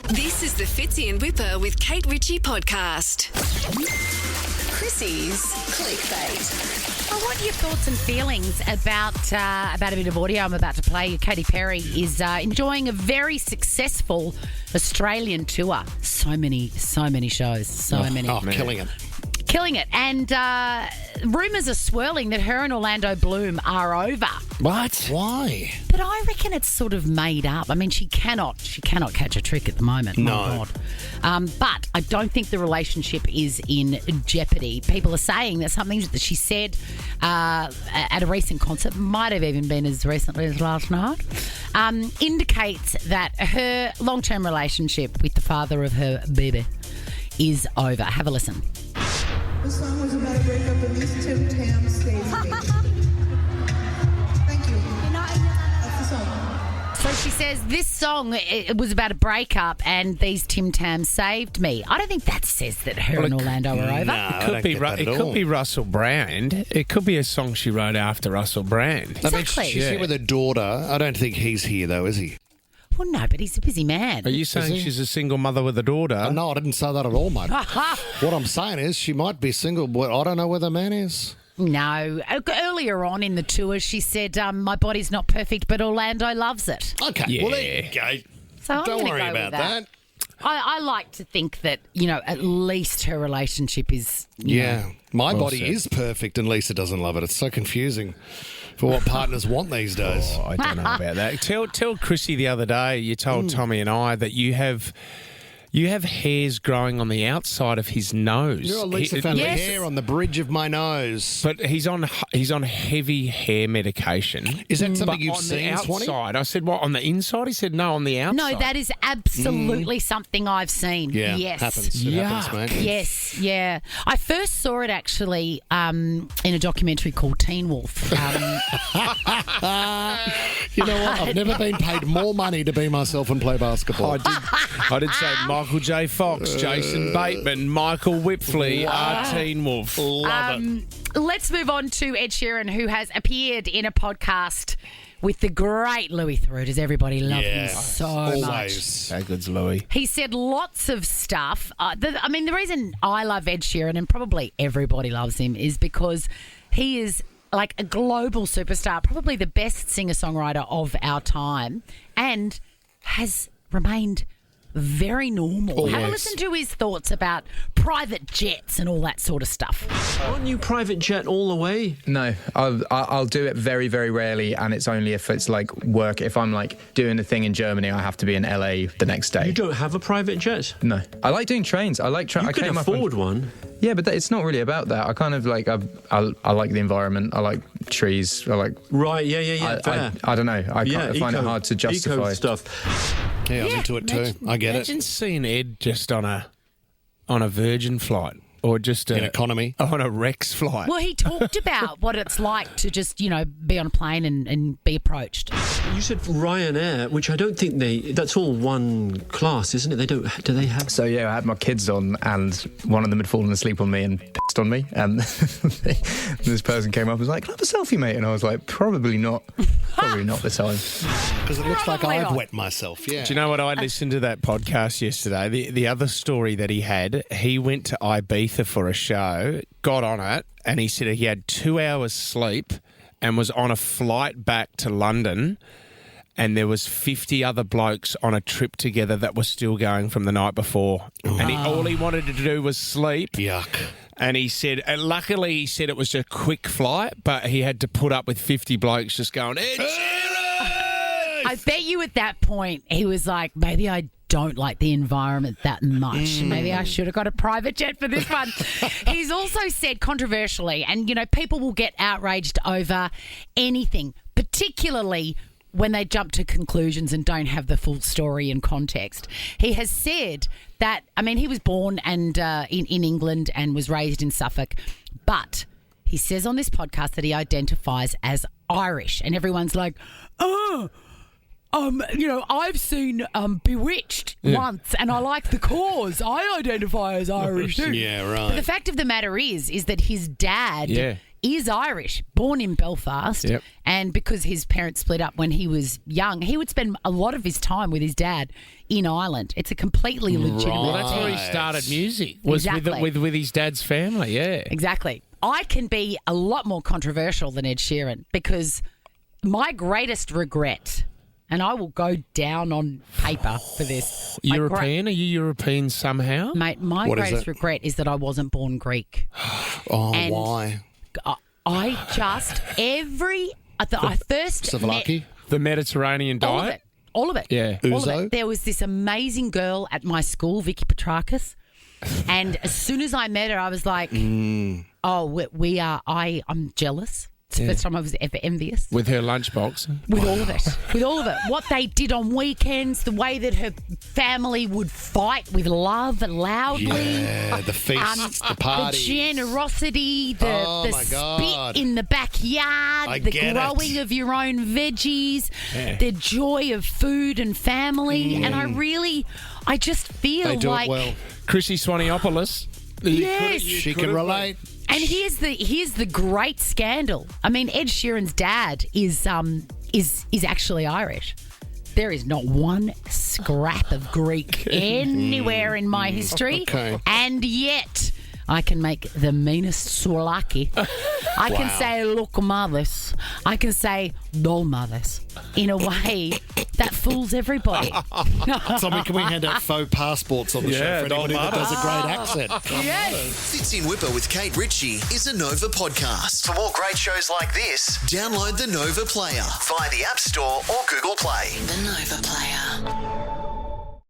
This is the Fitzy and Whipper with Kate Ritchie podcast. Chrissie's Clickbait. I want your thoughts and feelings about a bit of audio I'm about to play. Katy Perry is enjoying a very successful Australian tour. So many shows. So many. Oh, killing it. Killing it. And rumours are swirling that her and Orlando Bloom are over. What? Why? But I reckon it's sort of made up. I mean, she cannot catch a trick at the moment. No. My God. But I don't think the relationship is in jeopardy. People are saying that something that she said at a recent concert, might have even been as recently as last night, indicates that her long-term relationship with the father of her baby is over. Have a listen. The song was about a breakup, and these Tim Tams saved me. Thank you. That's the song. So she says this song, it was about a breakup and these Tim Tams saved me. I don't think that says that her and Orlando are over. No, It could be Russell Brand. It could be a song she wrote after Russell Brand. Exactly. I mean, she's here with her daughter. I don't think he's here, though, is he? Well, no, but he's a busy man. Are you saying she's a single mother with a daughter? No, I didn't say that at all, mate. What I'm saying is she might be single, but I don't know where the man is. No. Earlier on in the tour, she said, my body's not perfect, but Orlando loves it. Okay, Yeah. well, there you go. So I'm Don't gonna worry go about with that. I like to think that, at least her relationship is, Yeah, my body said. is perfect and Lisa doesn't love it. It's so confusing for what partners want these days. Oh, I don't know about that. Tell Chrissie the other day, you told Tommy and I that you have hairs growing on the outside of his nose. You know, Lisa found Yes. the hair on the bridge of my nose. But he's on heavy hair medication. Is that something But you've on seen, the Swanee? outside? I said, what, on the inside? He said, no, on the outside. No, that is absolutely something I've seen. Yeah, Yes. happens. It happens, Yuck. mate. Yes, yeah. I first saw it actually in a documentary called Teen Wolf. You know what? I've never been paid more money to be myself and play basketball. I did say Michael J. Fox, Jason Bateman, Michael Whipfley, Teen Wolf. Love it. Let's move on to Ed Sheeran, who has appeared in a podcast with the great Louis Theroux. Does everybody love him so much? Always. How good's Louis? He said lots of stuff. The reason I love Ed Sheeran, and probably everybody loves him, is because he is like a global superstar, probably the best singer-songwriter of our time, and has remained very normal. Always. Have a listen to his thoughts about private jets and all that sort of stuff. Aren't you private jet all the way? No, I'll do it very, very rarely, and it's only if it's like work. If I'm like doing a thing in Germany, I have to be in LA the next day. You don't have a private jet? No, I like doing trains. I like You can afford one. Yeah, but it's not really about that. I kind of like I like the environment. I like trees. I like. Right, yeah, fair. I don't know. I find it hard to Eco justify stuff. Yeah, I'm into it too. I get Imagine it. seeing Ed just on a Virgin flight or just In economy. on a Rex flight. Well, he talked about what it's like to just, be on a plane and be approached. You said Ryanair, which I don't think that's all one class, isn't it? Do they have? So yeah, I had my kids on, and one of them had fallen asleep on me and pissed on me, and this person came up and was like, "Can I have a selfie, mate?" And I was like, "Probably not this time." Because it looks like Probably I've not. wet myself. Yeah. Do you know what? I listened to that podcast yesterday. The other story that he went to Ibiza for a show, got on it, and he said he had 2 hours sleep and was on a flight back to London, and there was 50 other blokes on a trip together that were still going from the night before. And all he wanted to do was sleep. Yuck. And he said, luckily he said it was a quick flight, but he had to put up with 50 blokes just going, Ed Sheeran! I bet you at that point he was like, maybe I don't like the environment that much. Maybe I should have got a private jet for this one. He's also said controversially, and, people will get outraged over anything, particularly when they jump to conclusions and don't have the full story and context. He has said that, he was born and in England and was raised in Suffolk, but he says on this podcast that he identifies as Irish, and everyone's like, I've seen Bewitched once, and I like the cause. I identify as Irish too. Yeah, right. But the fact of the matter is that his dad is Irish, born in Belfast. Yep. And because his parents split up when he was young, he would spend a lot of his time with his dad in Ireland. It's a completely legitimate Well, that's where he Right. started music. Was Exactly. with his dad's family. Yeah. Exactly. I can be a lot more controversial than Ed Sheeran because my greatest regret, and I will go down on paper for this. my European? Are you European somehow? Mate, my What is greatest it? regret is that I wasn't born Greek. Oh, And- why? I just I first Savlaki? met The Mediterranean all of diet? it. All of it. Yeah. All of Ouzo? it. There was this amazing girl at my school, Vicky Petrakis. And as soon as I met her, I was like, oh, I'm jealous. It's the first time I was ever envious. With her lunchbox. With all of it. With all of it. What they did on weekends, the way that her family would fight with love loudly. Yeah, the feasts, the The parties. generosity, the Oh, my God. spit in the backyard, I the get growing it. of your own veggies, the joy of food and family. And I just feel They do like it well. Chrissie Swaniopoulos. Yes. She can relate. And here's the great scandal. I mean, Ed Sheeran's dad is actually Irish. There is not one scrap of Greek anywhere in my history. Okay. And yet I can make the meanest souvlaki. I can say look mothers. I can say dol mothers in a way that fools everybody. Tommy, can we hand out faux passports on the show Yeah, for anybody that does a great accent? Yes. Fits in Whipper with Kate Ritchie is a Nova podcast. For more great shows like this, download the Nova Player via the App Store or Google Play. The Nova Player.